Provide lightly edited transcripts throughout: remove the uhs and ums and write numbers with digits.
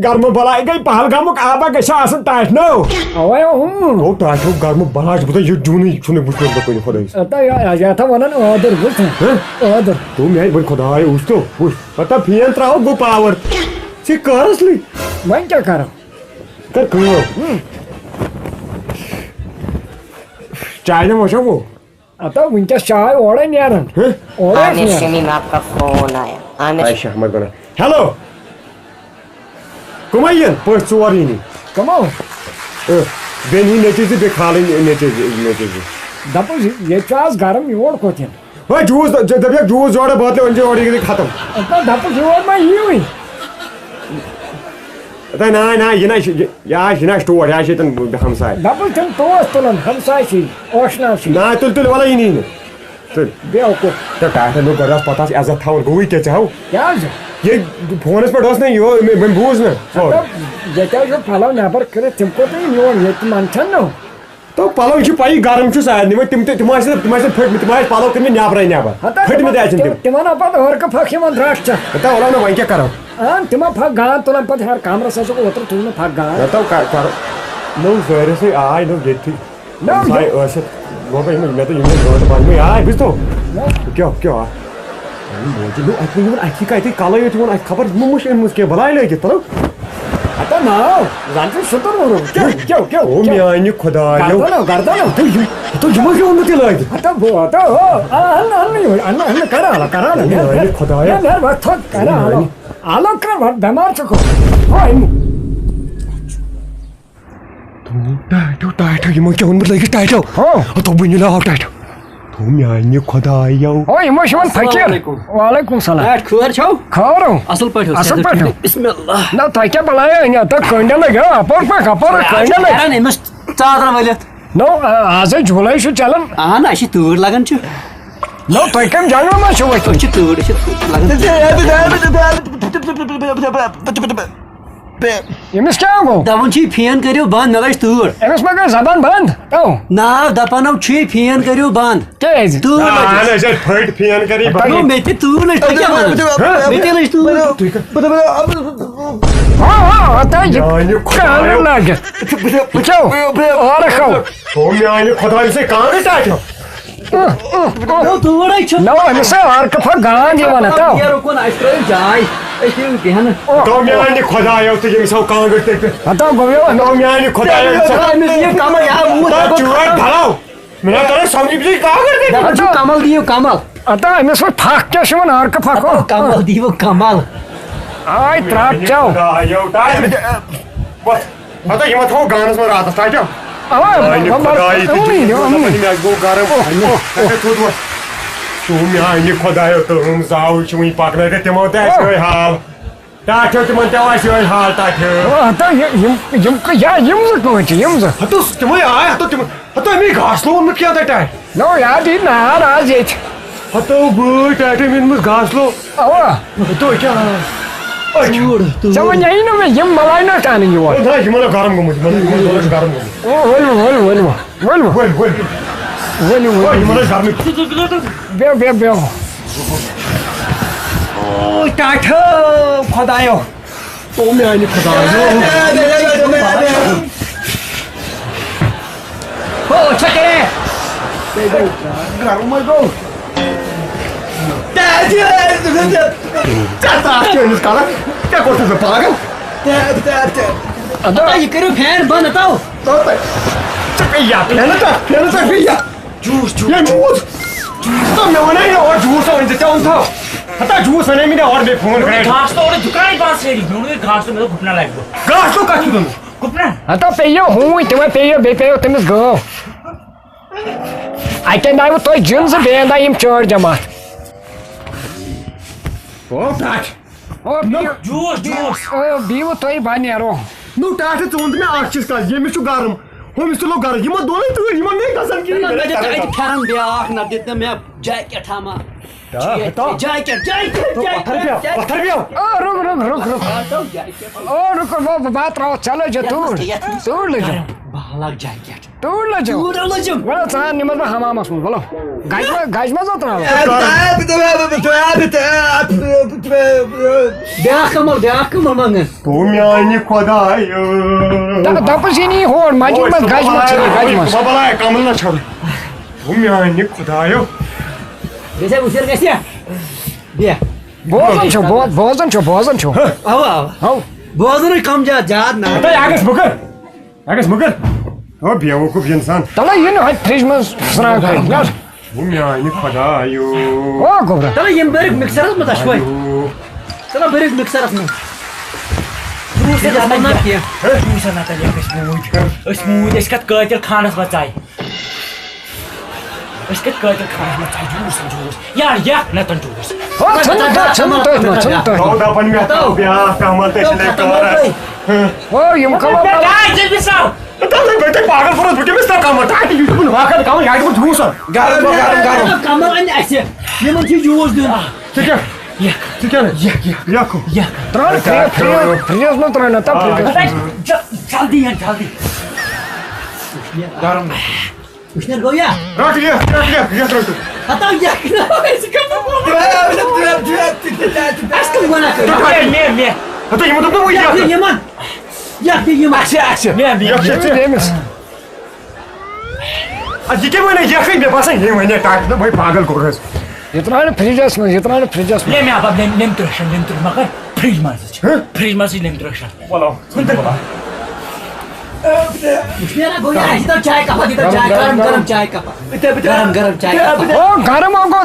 Garmi balai gay pahalgamuk apa gay sasan tash no. Oh tash garmi balai betul you juni cune bukan betul ni khodai. Ata ya tha wanan order betul. Order. Tu me bun khodai usto. Ata pian trao go power. Si karasli. Main kya kar? Kar kyo. Chai na mocha wo. Ata winter chai order ni yaran. Aamir Shamim आपका phone आया Aamir Aisha magana. Hello. Come on, pois suarini. Come on. Beni netizi be khalin netizi. Dapo ye chas garam yor kotin. Why juice जब ये juice जोड़े बहुत ले उनके ओरी के खत्म. Ata dapo yor ma hiwi. Ata ना ये ना ये ना स्टोर या ये तन हमसाय. Dapo tum toos tulan hamsai si oshna si. ना तुल वाला ही नहीं. तुल. Beoko. तो टाइट है लोग गरास पता है ऐसा था और गोई क्या चाहो. Yaar. ये फोन इस पर डॉस नहीं यो मैं बूझ ना. ये क्या जो फलाव ना पर करे तुमको तो yor ये तुम मानचन ना. तो पालो इसी पाई गारम चुस आया नहीं मैं तुम्हारे फिट पालो कमी न्याप रहे न्याप. फिट में जाए चिंतिम. तुम्हारा पता और का फक हिमन राष्ट्र. बता वाला ना वहीं क्या करो. तुम्हारा फक गान तुलन पता हर काम रसा जो को उतर तुमने फक गान. बताओ करो. नो वेरे से आई नो गेट थी. No. साइ ऐसे वो भाई मैं तो यूं रोड पर में आई बिस्तो. क्या मुझे लो आई का इतनी काला ये तुम खबर मुझे भलाई ले कितना. Ata ना जानते सुतर बोलो. क्या ओ मैं खुदा यो. गर्दन तो जुमा क्यों उन्नति लाएगी. Ata bo ata अन्ना करा मैं खुदा या. यार बात थोड़ा करा आलो कर बात बीमार चको. ओए टाइट ये मुझे उन्नति लाएगी टाइट हो. हाँ तो बुनी ला टाइट. तुम यानी खुदा यो. ओए इमोशन फकीर. वालेकुम सलाम. यार खबर छौ. खबर हो. असल पठो. बिस्मिल्लाह. ना तो क्या बुलाया यहाँ तक कंडे लगा अपर कंडे लगा. यार नेमस चादर वाले. नो आज जुलाई से चलन. ना अशी तूर लागन छु. नो तो क्या जानो मैं शो वही. छु तूर लागन. इमिस क्या हो? दवन छी फेन करियो बंद नगश तूर. इमिस में क्या जबान बंद? तो ना दपनव छी फेन करियो बंद. तेज. तूर. ना ऐसे फट फेन करी. नो मेते तूर नहीं क्या बंद. मेते नहीं तूर. हाँ आता ये क्या लगे? पूछो और खाओ. तुम यानी खुदा से कहाँ गए टाइट हो. नो तूर नहीं छु. नो इमिस और कफर गान जीवन आता. यार को ना आइसक्रीम जाय. ऐसे बेहन. तुम यानी खुदा यो तो ये सब कहाँ गए थे. आता गोवियो. तुम यानी खुदा यो. ये काम यार मुंह तो चुराट भलाओ. मैं तो समझी भी कहाँ करते. अच्छा कमल दियो कमल. आता इमिस में फाक क्या शिवन और कफर को. कमल दियो कमल. आई त्राप जाओ. यो टाइट. बस मतलब ये मत हो गानस में रात टाइट हो. आवाज खुदाई मैं गो गारम. तुम यानी खुदा यो तो हम जाओ चुई पकड़े थे तुम होते हैं हाल. टाइट हो तुम तो ऐसे हाल टाइट हो. आता ये क्या ये कोई ये तो तुम आया तो मैं घास लो में क्या था. नो यार ये ना आज ये. तो गुड टाइट में घास लो. आवा तो क्या. समझ नहीं ना मैं ये मलाई ना चाहने की वो. ना ये मतलब गरम को मुझे गरम को. वो ये मतलब गरम. बे ओ टाइट खुदायो. तो मैं नहीं खुदायो. ओ चके. गरम मत गो. क्या करते हो पागल. आता ये करो फैन बंद हटाओ. जूस तो मैं वना ही और जूस हो इनसे चाहूँ था. हटा जूस मैंने मेरे और भी फोन करे. घास तो और दुकान पास से ढूंढ घास तो मेरे को घुटना लग गया. घास तो काटू तुम. घुटना. आता पेयो हूँ तुम्हें पेयो बे पेयो तुम गो. आई कैन आई वो तो जिन से बेंदा इम चोर जमा. ओ टाट. ओ जूस. ओ बीवो तो ही बानी यारो. नो टाट तो उन्हें आठ चीज का ये मिस्टर गारम. हम इस लोग गारम. ये मत दोनों तो ये मत नहीं कसम की. ना मैं तो फैरन ब्याह ना देते मैं जैकेट हमा. जैकेट पत्थर पे आओ रुक वो बात रहो चलो जो तू ले जाओ बालक जैकेट तू ले जाओ बोलो चाह निमन में हमाम सुन बोलो गाइस में जाता रहो ब्याह कमल मंगन तो म्यानी खुदायो दपसिनी होर माजी में गाइस में बाबा कमल ना छोड़ तो म्यानी खुदायो जैसे उसे कैसे बिया बोझन छो आओ बोझन कम जात ना आगस मुकर ओ बेवकूफ इंसान तला ये ना फ्रिज में सना कर यार तो म्यानी खुदायो ओ गोबरा तला ये बरिक मिक्सर में तशवई तला बरिक मिक्सर में दूसरे जाना ना किया दूसरा ना तलिया स्मूथ इसका कातिल खानस बचाई इसके कातिल खानस बचाई जूस यार ना तन जूस ओ चल तो अपन में आता ब्याह का मत इसने कर ओ ये कमल जल्दी साओ तले बेटे पागल फरस बेटे मिस्टर काम टाटी यूट्यूब में वाकर काम यार को जूस गरम कमल अन्य ऐसे ये मन चीज जूस दे ठीक है या को फ्रिज में त्रना तब जल्दी गरम उसने गोया रख लिया हटाओ या ऐसे कम ऐसे बना कर मैं तो ये मतलब वो या आज के मैंने ये फिर मेरे पास है ये मैंने टाइट ना भाई पागल को रहे इतना फ्रिज में ले मैं आप नेम तो मगर फ्रिज में से नेम तो बोलो सुनते बाबा उसने ना गोया इधर चाय कप गरम चाय कप गरम चाय कप ओ गरम होगा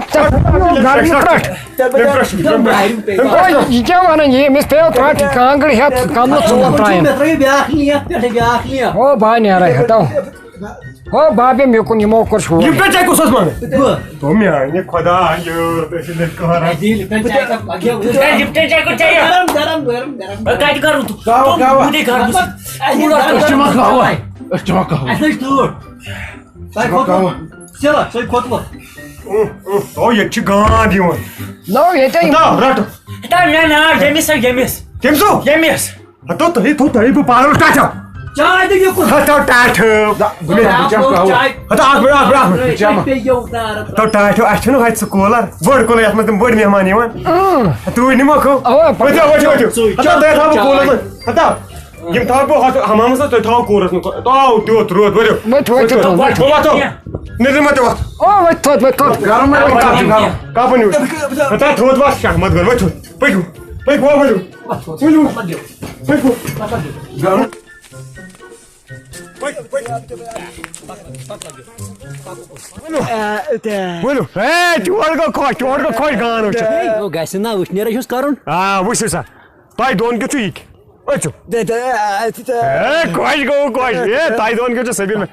ये क्या माना ये मिस पे ट्राट कांगड़ है काम लो चुन ट्राइन ब्याह लिया ओ बा ने रहा हटाओ ओ बाबे मे को निमो कर छो ये पे चाय को सस माने तो मैं ये खुदा यो इसने कहा लिप्टन चाय कप आगे लिप्टन चाय को चाहिए गरम काट करूं तू मुझे घर चमका ऐसे तू चलो सोई खोत लो तो ये चिगान दियो नो ये तो राट ना जेमिस केमसो तो तरी पे पागल टाटा चाय दे यो को तो टाट गुने तो आग तो टाट अच्छनो हाइट स्कूलर बड़ कोले यात में बड़ मेहमान यवन तू निमो को बच्चा तो था कोलर हटा ये था बो हमाम से तो था कोरस तो त्यो रोद बड़ो मत निर मत वा ओ मत गरम में का बनी हटा थोद वा शहमत कर मत पे को बड़ो गरम बोलो ए चोर को खोज गानो छ ओ गैस ना उसने रहिस करून हां वसु सा ताई दोन के चुइक ओचो ए खोज ए ताई दोन के सभी में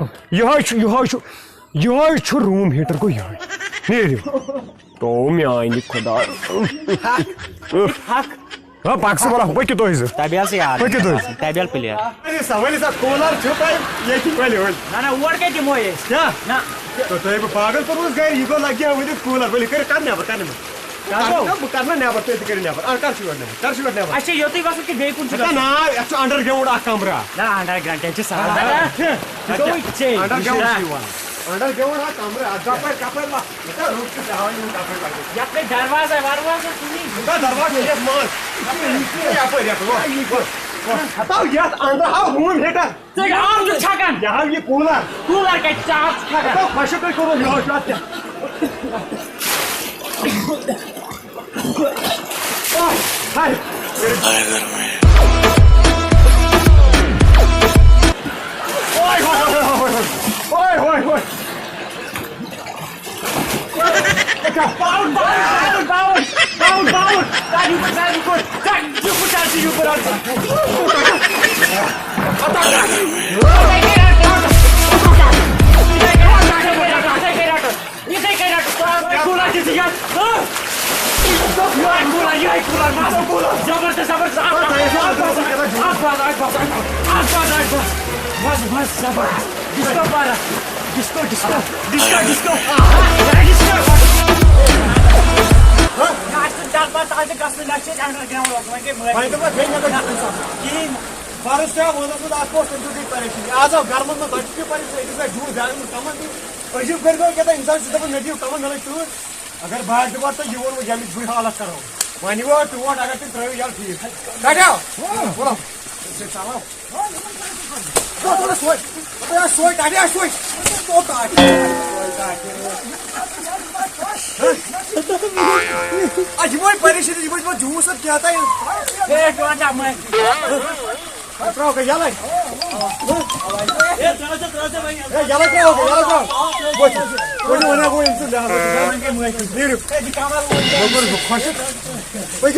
यो छु रूम हीटर को यो नीर तो मैं आईनी खुदा हां पाक्स बोला कोई के तो इज ताबियाल से यार कोई के तो ताबियाल प्लेयर अरे सवाल सा कोलर छु भाई ये की पहले हो ना उड़ के दिमो ये क्या ना तो तय पागल पर उस गए ये को लग गया वो कोलर बोले कर करने करना ने पर ते करने पर कर छु ने अच्छा यो तो बस के बे कुन छ ना अच्छा अंडरग्राउंड आ कमरा ना अंडरग्राउंड के साला तो इच्छे अंडरग्राउंड आ कमरा कापर ला बेटा रूप के हवाई में कापर लगे या पे दरवाजा सुनी उनका दरवाजा ये मार या पर हटाओ यार अंदर आओ रूम हेटर ते आम जो छकन यहां ये कूलर के चार्ज छकन तो फशो पे करो यो शॉट हाय मेरे घर में ओए Down! Disco! Barış ya bunu da post edildi paylaşıyor. Azam garmında başka paylaşıyor. İşte jur जाने कमन अजीब कर दो कहता इंसान से तो नदियों कमन गलत तो अगर बाहर के बात तो ये वो जल्दी बुरी हालत करो मानी वो तो वो अगर तुम ट्राई यार ठीक बैठो बोलो से चलाओ थोड़ा सोच थोड़ा सोच आगे सोच तो आज वो परेशानी जी वो जूस सब क्या था ये वाला मैं Trao cái giá này. Giá này trao cái giá này trao. Bôi nó em xin là cái 10 đi được. Cái camera luôn. Bôi khoan. Bôi